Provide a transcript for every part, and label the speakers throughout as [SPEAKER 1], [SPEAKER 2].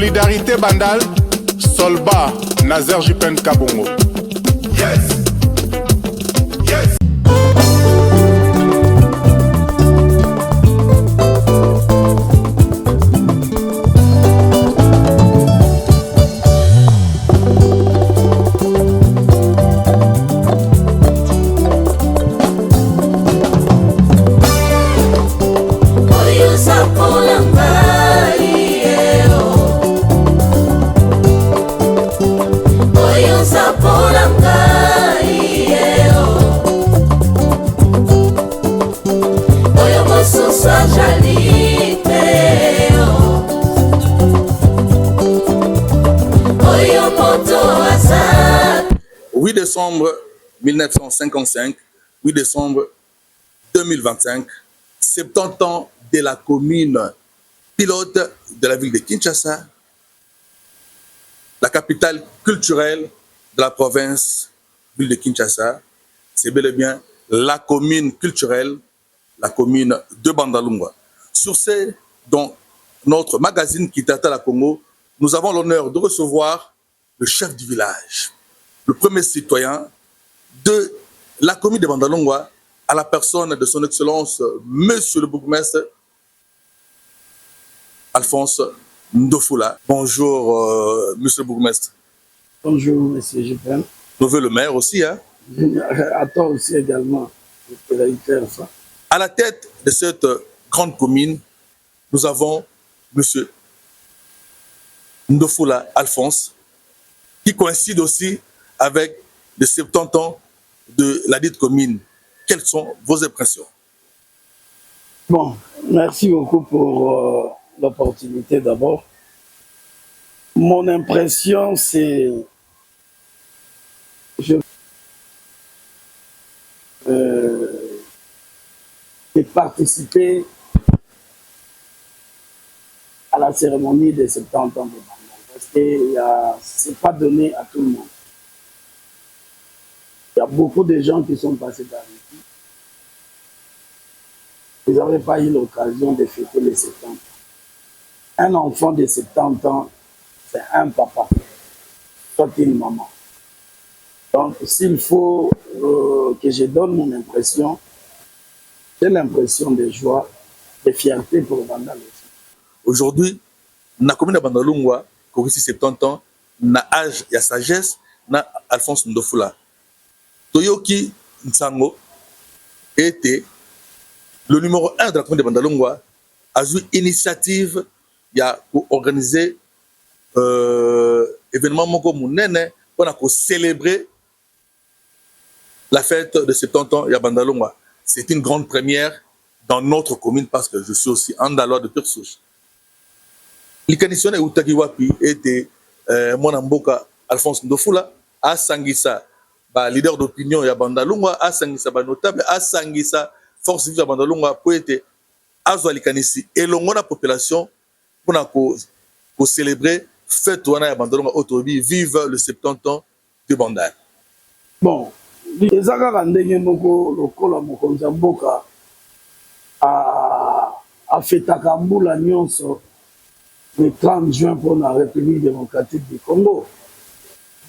[SPEAKER 1] Solidarité Bandal, Solba, Nazer Jipen Kabongo. Yes! Yes!
[SPEAKER 2] Décembre 1955, 8 décembre 2025, 70 ans de la commune pilote de la ville de Kinshasa, la capitale culturelle de la province ville de Kinshasa. C'est bel et bien la commune culturelle, la commune de Bandalungwa. Sur ce, dans notre magazine Kitata la Congo, nous avons l'honneur de recevoir le chef du village, le premier citoyen de la commune de Bandalungwa, à la personne de son excellence, monsieur le bourgmestre Alphonse Ndofula. Bonjour, monsieur le bourgmestre.
[SPEAKER 3] Bonjour, monsieur Jupin.
[SPEAKER 2] Nouveau le maire aussi, hein?
[SPEAKER 3] À toi aussi également.
[SPEAKER 2] À la tête de cette grande commune, nous avons monsieur Ndofula Alphonse, qui coïncide aussi avec les 70 ans de la dite commune. Quelles sont vos impressions?
[SPEAKER 3] Bon, merci beaucoup pour l'opportunité d'abord. Mon impression, c'est de participer à la cérémonie des 70 ans de Bandal. Parce que ce n'est pas donné à tout le monde. Il y a beaucoup de gens qui sont passés par ici. Ils n'avaient pas eu l'occasion de fêter les 70 ans. Un enfant de 70 ans, c'est un papa, soit une maman. Donc, s'il faut que je donne mon impression, j'ai l'impression de joie, de fierté pour Bandal aussi.
[SPEAKER 2] Aujourd'hui, la commune de Bandalungwa, qui a 70 ans, n'a âge et sagesse, n'a Alphonse Ndofula. Toyoki Nsango était le numéro 1 de la commune de Bandalungwa, a eu initiative pour organiser événement Moko Mounene pour célébrer la fête de 70 ans à Bandalungwa. C'est une grande première dans notre commune parce que je suis aussi andalois de pure souche. L'Ikanisson et Utakiwapi était mon amboka Alphonse Ndofula à Sangisa. Leader d'opinion ya Bandalungwa a sangisa ba notable a sangisa force vive ya Bandalungwa pour être azwa likanisi et la population pour célébrer fête wana ya Bandalungwa otobi vive le 70 ans de Bandal.
[SPEAKER 3] Bon, les agaka ndenge moko lokola mokonza mboka a fetaka mbula nyonso le 30 juin pour la République démocratique du Congo.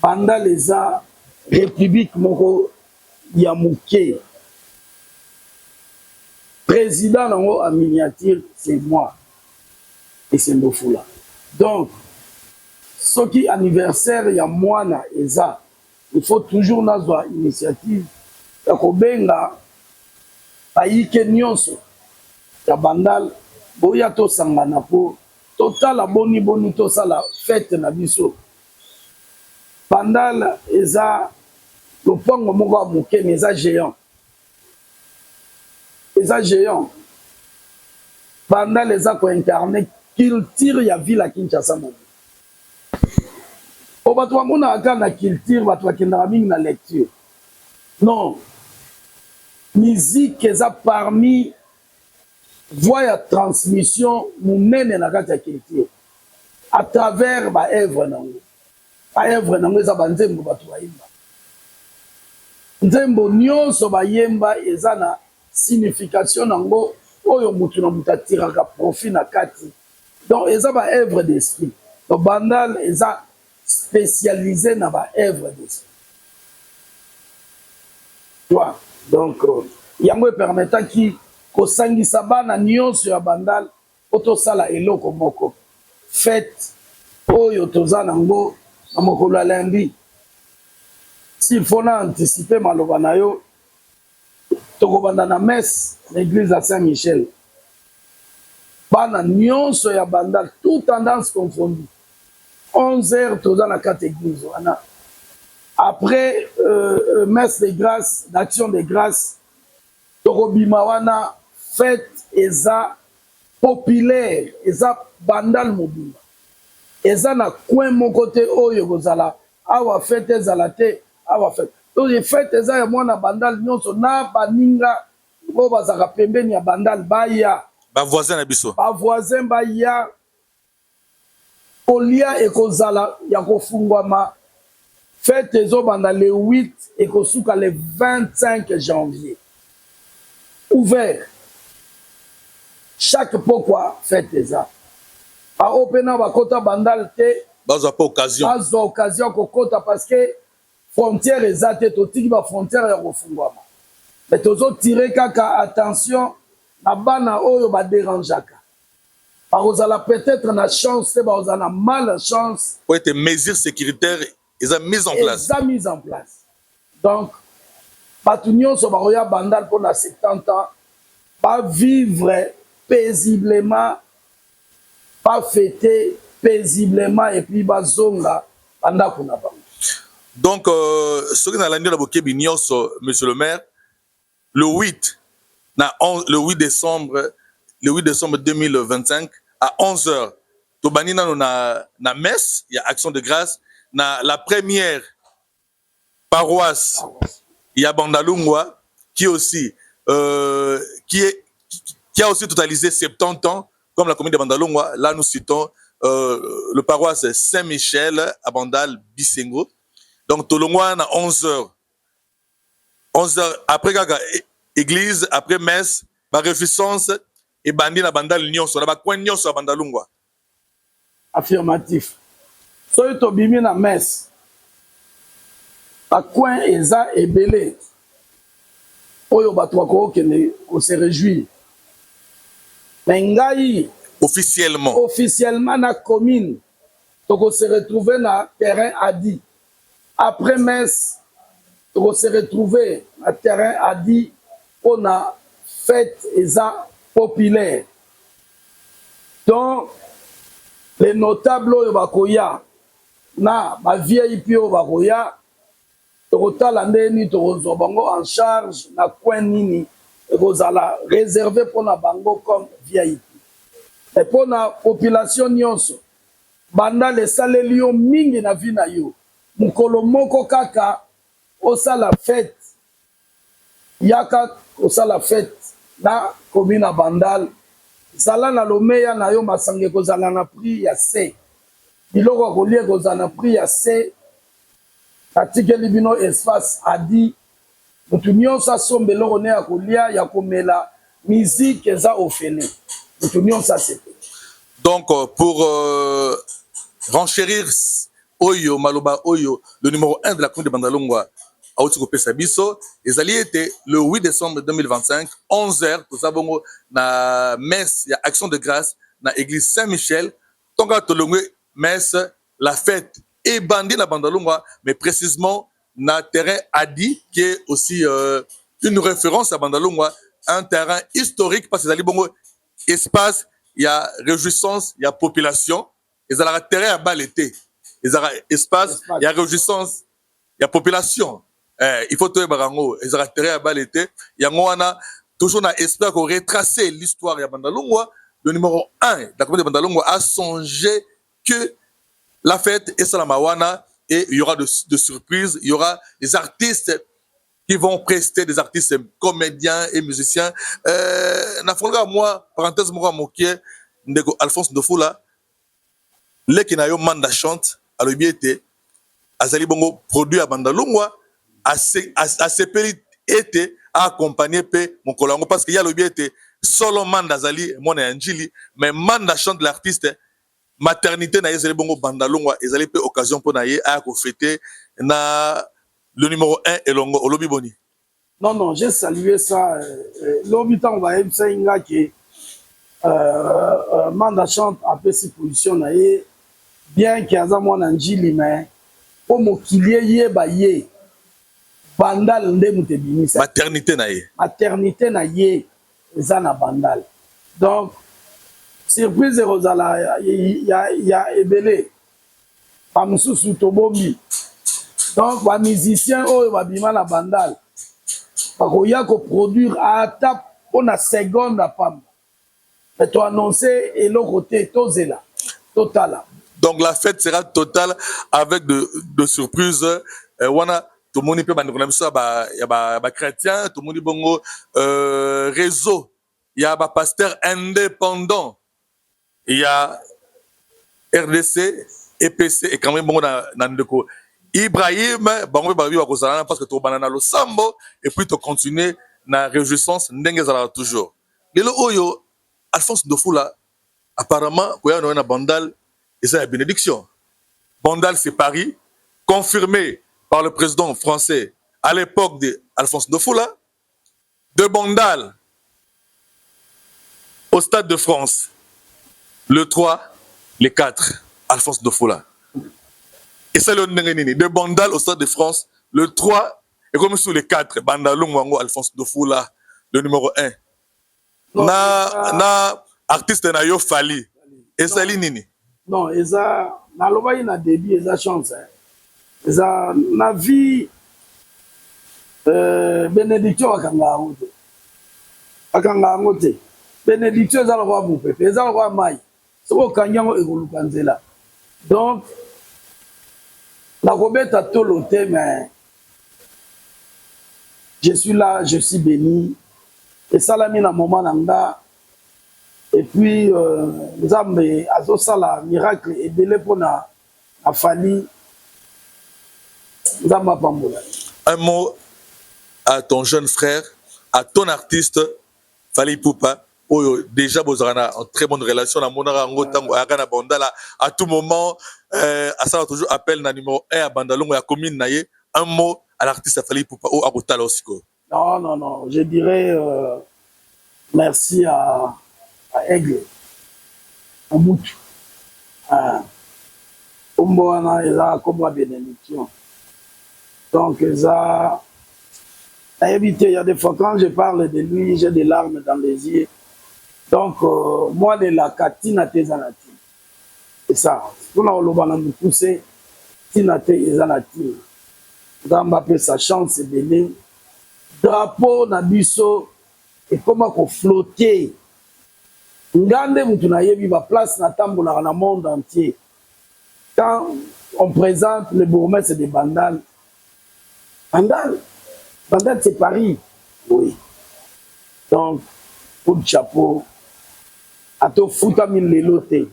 [SPEAKER 3] Bandal eza République moko ya muke. Président nango en miniature, c'est moi. Et c'est Ndofula. Donc, ce qui anniversaire ya mwana eza, il faut toujours nazwa initiative ya kobenga paike nyonso ya Bandal boya to sangana po totala boni to sala fête na biso. Bandal eza le pongo moko amuke mais eza géant. Eza géant. Bandal eza ko incarner culture ya ville à Kinshasa mo. O bato mona aka na culture bato akendaka mingi na lecture. Non. Musique eza parmi voie ya transmission munene na kati ya culture à travers ba œuvre nango. Ba œuvre nango eza banzembo bato bayimba. Nzembo nyonso bayemba eza na signification nango oyo mutu na mutu atiraka profit na kati. Donc eza ba œuvre d'esprit. donc bandal eza spécialisé dans ba œuvre d'esprit. Tu vois, donc yango permetaki kosangisa bana nyonso ya bandal otosala eloko moko fête oyo toza nango na mokolo ya lundi. S'il faut na anticiper maloba na yo tokobanda na messe l'église à Saint-Michel. Bana nyonso ya bandal tout tendance confondue 11h toza na quatre églises wana. Après messe de grâce, d'action de grâce, tokobima wana fête eza populaire, eza bandal mobimba. Eza na coin moko te oyo kozala awa fête ezala te awa fête. Donc les fêtes eza ya mwana bandal nyonso na baninga bo bazaka pembeni ya bandal baya.
[SPEAKER 2] Ba voisin na biso.
[SPEAKER 3] Ba voisin baya. Kolia ekozala ya kofungwama. Fête ezobanda le 8 et kosuka le 25 janvier. Ouvert. Chaque pourquoi fête eza. Ba opena ba kota bandal te.
[SPEAKER 2] Bazo pas occasion.
[SPEAKER 3] Bazo occasion ko kota parce que frontière eza te totiki ba frontière ya kofungwama. Mais tozo tirer kaka attention na bana oyo ba dérangeaka. Bakozala peut-être na chance te bazala mal chance.
[SPEAKER 2] Pour être mesures sécuritaires ils ont mis en place.
[SPEAKER 3] Ils ont mis en place. Donc, Batunion Sobaroya Bandal pour 70 ans, pas vivre paisiblement, pas fêter paisiblement et puis bazonga pendant qu'on a pas.
[SPEAKER 2] Donc, ce que nous avons dit, monsieur le maire, le 8 décembre 2025 à 11h, Tobanina na messe, il y a action de grâce. La première paroisse, il y a Bandalungwa, qui a aussi totalisé 70 ans, comme la commune de Bandalungwa. Là, nous citons le paroisse Saint-Michel à Bandal Bisengo. Donc, Tolongwa, à 11h. 11h, après église, après messe, ma réjouissance, et Bandi na Bandal Nyonso, là-bas, coin Nyonso à Bandalungwa.
[SPEAKER 3] Affirmatif. Soy to bimi na messe. A coin eza ebele. Oyo bato ko kene ko se réjouir. Mais ngai officiellement na commune to se retrouver na terrain Adi. Après messe to se retrouver na terrain Adi pour na fête eza populaire. Donc les notables oyo bakoya na ba VIP oyo bakoya tokotala ndeni tokozwa bango en charge na coin nini ekozala réservé pour na bango comme VIP. Et pour na population nyonso banda lesaleli yo mingi na vi na yo mokolo moko kaka osala fête yaka osala fête na commune na Bandal zala na lomeya na yo masange kozala na prix ya C. Biloko kolie kozala na prix ya C. Atikeli bino espace Adi. Mutu nyonso asomba eloko ne ya kolia ya komela musique eza ofele. Mutu nyonso asepe.
[SPEAKER 2] Donc pour renchérir Oyo Maloba Oyo, le numéro 1 de la commune de Bandalungwa, Aotiko Pesabiso, les alliés étaient le 8 décembre 2025, 11h, tout ça, bon, na messe, il y a action de grâce, na église Saint-Michel, Tonga Tolongwe, messe, la fête, et bandit na Bandalungwa, mais précisément, na terrain Adi, qui est aussi une référence à Bandalungwa, un terrain historique, parce que les bon espace, il y a réjouissance, il y a population, ils ont la terrain à bas l'été, ils ont espace, il y a réjouissance, il y a population. Il faut trouver barango ils ont intérêt à l'été il y a toujours na espoir qu'on retracer l'histoire ya Bandalungwa. Le numéro 1 de la commune de Bandalungwa a songé que la fête est salamawana et il y aura de surprises, il y aura des artistes qui vont prester, des artistes comédiens et musiciens. Na fonga moi parenthèse moi mokie ndeko Alphonse Ndofula le kinayo manda chante à l'obiété azali bongo produit à Bandalungwa assez été accompagné pe mon colango parce qu'il y a le bien été solo manda zali mon anjili mais manda chante l'artiste maternité na ezali bongo bandalongwa ezali pe occasion pour naye a ko fêter na le numéro 1 elongo olobi boni.
[SPEAKER 3] Non, non, j'ai salué ça. L'habitant, on va dire que Manda chante a fait cette position, bien qu'il y ait un njili, mais pour me qu'il y ait bandal nde mutebimisa.
[SPEAKER 2] Maternité na ye.
[SPEAKER 3] Maternité na ye, zana bandal. Donc, surprise Rosala, il y a ebele. Pamusu tobomi. Donc, les musiciens, oh, va bima la bandal. Parce qu'il y a qu'on produire à table pour une seconde à PAM. Mais tu annoncer et l'autre côté, tout est là. Total.
[SPEAKER 2] Donc la fête sera totale avec de surprises. Wana, tout le monde peut banner ça, il y a chrétien, tout le monde bongo réseau, il y a pasteur indépendant, il y a RDC, EPC et quand même bongo dans le coup. Ibrahim, bango babi wa kozalana parce que tu banana lo sambo et puis tu continuer na réjouissance ndengezala toujours. Lelo oyo Alphonse Ndofula apparemment koya na bandal et ça la bénédiction. Bandal c'est Paris confirmé par le président français à l'époque de Alphonse Ndofula de Bandal au Stade de France le 3 le 4 Alphonse Ndofula. Et ça, le de Bandal au Stade de France, le 3, et comme sur les 4, Bandalou Mwango, Alphonse Ndofula, le numéro 1. Na artiste na yo Fali. Et ça, nini?
[SPEAKER 3] Non, et ça, na loba y na début, et ça chance. Et ça, na vie, bénédiction à Kangarote. À Kangarote. Bénédiction, ça le roi Boupé, et ça le roi Maï. C'est au Kanyango et Golukanzela. Donc, la Robette a tout l'ôté, mais je suis là, je suis béni. Et ça l'a mis dans le moment nanga. Et puis, nous avons un miracle et belé pour la famille. Nous avons pas.
[SPEAKER 2] Un mot à ton jeune frère, à ton artiste, Fally Ipupa. Déjà, vous avez une très bonne relation. À tout moment, à ça, toujours appel na numéro 1 à Bandalongo, à commune naye. Un mot à l'artiste Fally Ipupa ou à Botala aussi.
[SPEAKER 3] Non, non, non. Je dirais merci à Aigle, à Moutou, à Omboana et là, comme la bénédiction. Donc, ça, à éviter, il y a des fois quand je parle de lui, j'ai des larmes dans les yeux. Donc, moi, de la Katina Tezanati. C'est ça. Pour nous pousser, Tina Tezanati. Dans Mbappé, sa chance, c'est de drapeau, Nabiso, et comment qu'on flotter. Ngande, Moutunayebi, ma place, Natamboula, dans le monde entier. Quand on présente le bourgmestre des Bandal, Bandal, c'est Paris. Oui. Donc, pour le chapeau, à tout foutami l'éloté,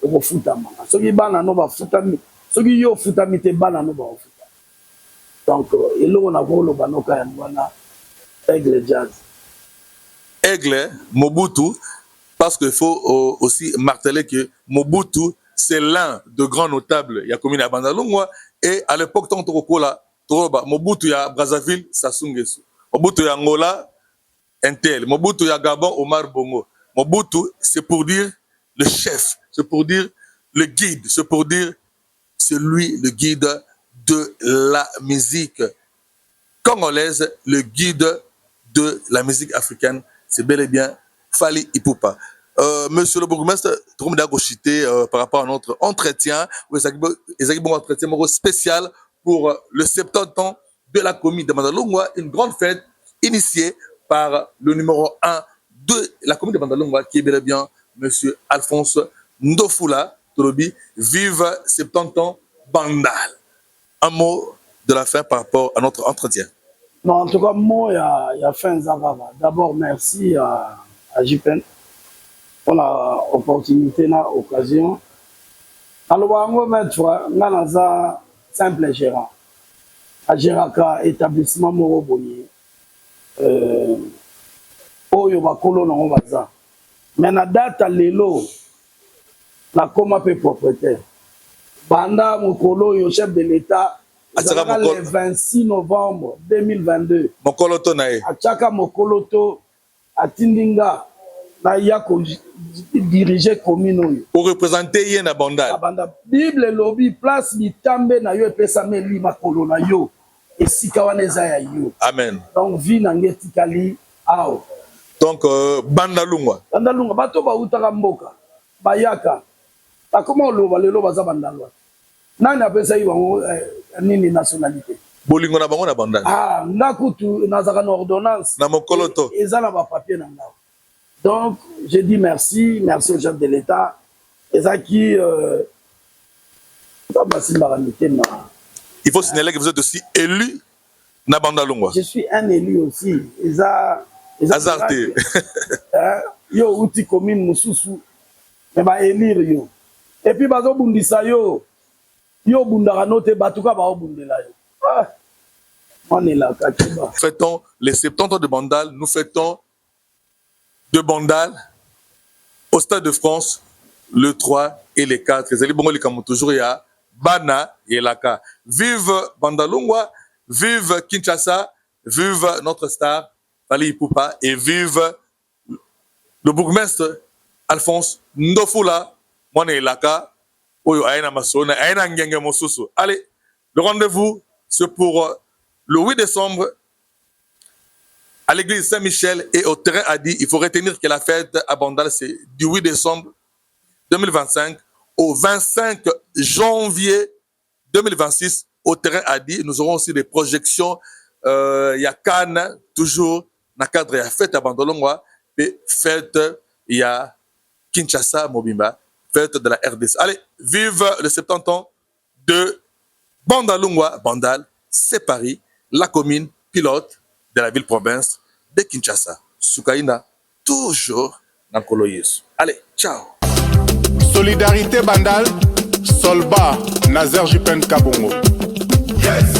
[SPEAKER 3] au foutama. Ce qui est ban no ba foutami, ce qui yo foutami te ban no ba foutami. Donc, et là on a vu le banoka ya mwana Aigle Jazz.
[SPEAKER 2] Aigle, Mobutu, parce qu'il faut aussi marteler que Mobutu, c'est l'un de grands notables. Il y a commune à Bandalungwa et à l'époque tant Tokola, Mobutu ya Brazzaville, Sassou Nguesso. Mobutu ya Angola, Intel. Mobutu ya Gabon, Omar Bongo. Mobutu, c'est pour dire le chef, c'est pour dire le guide, c'est pour dire c'est lui le guide de la musique congolaise, le guide de la musique africaine. C'est bel et bien Fally Ipupa. Monsieur le bourgmestre, tout le monde cité par rapport à notre entretien, un entretien spécial pour le 70 ans de la commune de Bandalungwa, une grande fête initiée par le numéro 1 de la commune de Bandalungwa, qui est bel et bien Monsieur Alphonse Ndofula Tolobi. Vive 70 ans Bandal. Un mot de la fin par rapport à notre entretien.
[SPEAKER 3] Non, en tout cas, moi, il y a fin Zavava. D'abord, merci à JPN pour l'opportunité, l'occasion. Alors, on va mettre un simple gérant. À Géraka, établissement Moroboni. Oyo bakolo na baza. Mais na date lelo nakoma pe propriétaire banda mokolo yo chef de l'état ezalaka le 26 novembre 2022
[SPEAKER 2] mokolo to na ye
[SPEAKER 3] atiaka mokolo to atindinga na ya diriger commune oyo
[SPEAKER 2] pour représenter ye na bandal
[SPEAKER 3] banda bible lobi place bitambe na yo epesama eli makolo na yo esika wana eza ya yo
[SPEAKER 2] amen
[SPEAKER 3] donc vie na nge etikali awa
[SPEAKER 2] donc bandalungwa
[SPEAKER 3] bato bautaka mboka bayaka bakoma oloba lelo baza bandalwa nani apesa ye bango nini nationalité
[SPEAKER 2] bolingo na bango na bandal
[SPEAKER 3] nga kutu nazaka na ordonnance
[SPEAKER 2] na mokolo to
[SPEAKER 3] eza na bapapier na ngao donc je dis merci au chef de l'état ezaki basimbaka mitema.
[SPEAKER 2] Il faut signaler que vous êtes aussi élu na bandalungwa.
[SPEAKER 3] Je suis un élu aussi.
[SPEAKER 2] Azarté.
[SPEAKER 3] Yo uti commune mususu mais ba élire yo. Et puis bazo bundisa yo. Yo bundaka note batuka ba obundela yo. On est là Katiba.
[SPEAKER 2] Fêtons les 70 ans de Bandal, nous fêtons de Bandal au Stade de France le 3 et le 4. Ezali bongo likamu toujours ya Bana Yelaka. Vive Bandalungwa, vive Kinshasa, vive notre star Fally Ipupa et vive le bourgmestre Alphonse Ndofula Mwana Yelaka. Oyo aina masona, aina ngenge mosusu. Allez, le rendez-vous c'est pour le 8 décembre à l'église Saint-Michel et au terrain Adi. Il faut retenir que la fête à Bandal c'est du 8 décembre 2025 au 25 janvier 2026 au terrain Adi. Nous aurons aussi des projections. Il y a Cannes, toujours dans le cadre de la fête à Bandalungwa, et fête, il y a Kinshasa, Mobimba, fête de la RDC. Allez, vive le 70 ans de Bandalungwa. Bandal, c'est Paris, la commune pilote de la ville-province de Kinshasa. Soukaina, toujours dans Koloyesu. Allez, ciao.
[SPEAKER 1] Solidarité Bandal, Solba, Nazer Jipen Kabongo. Yes!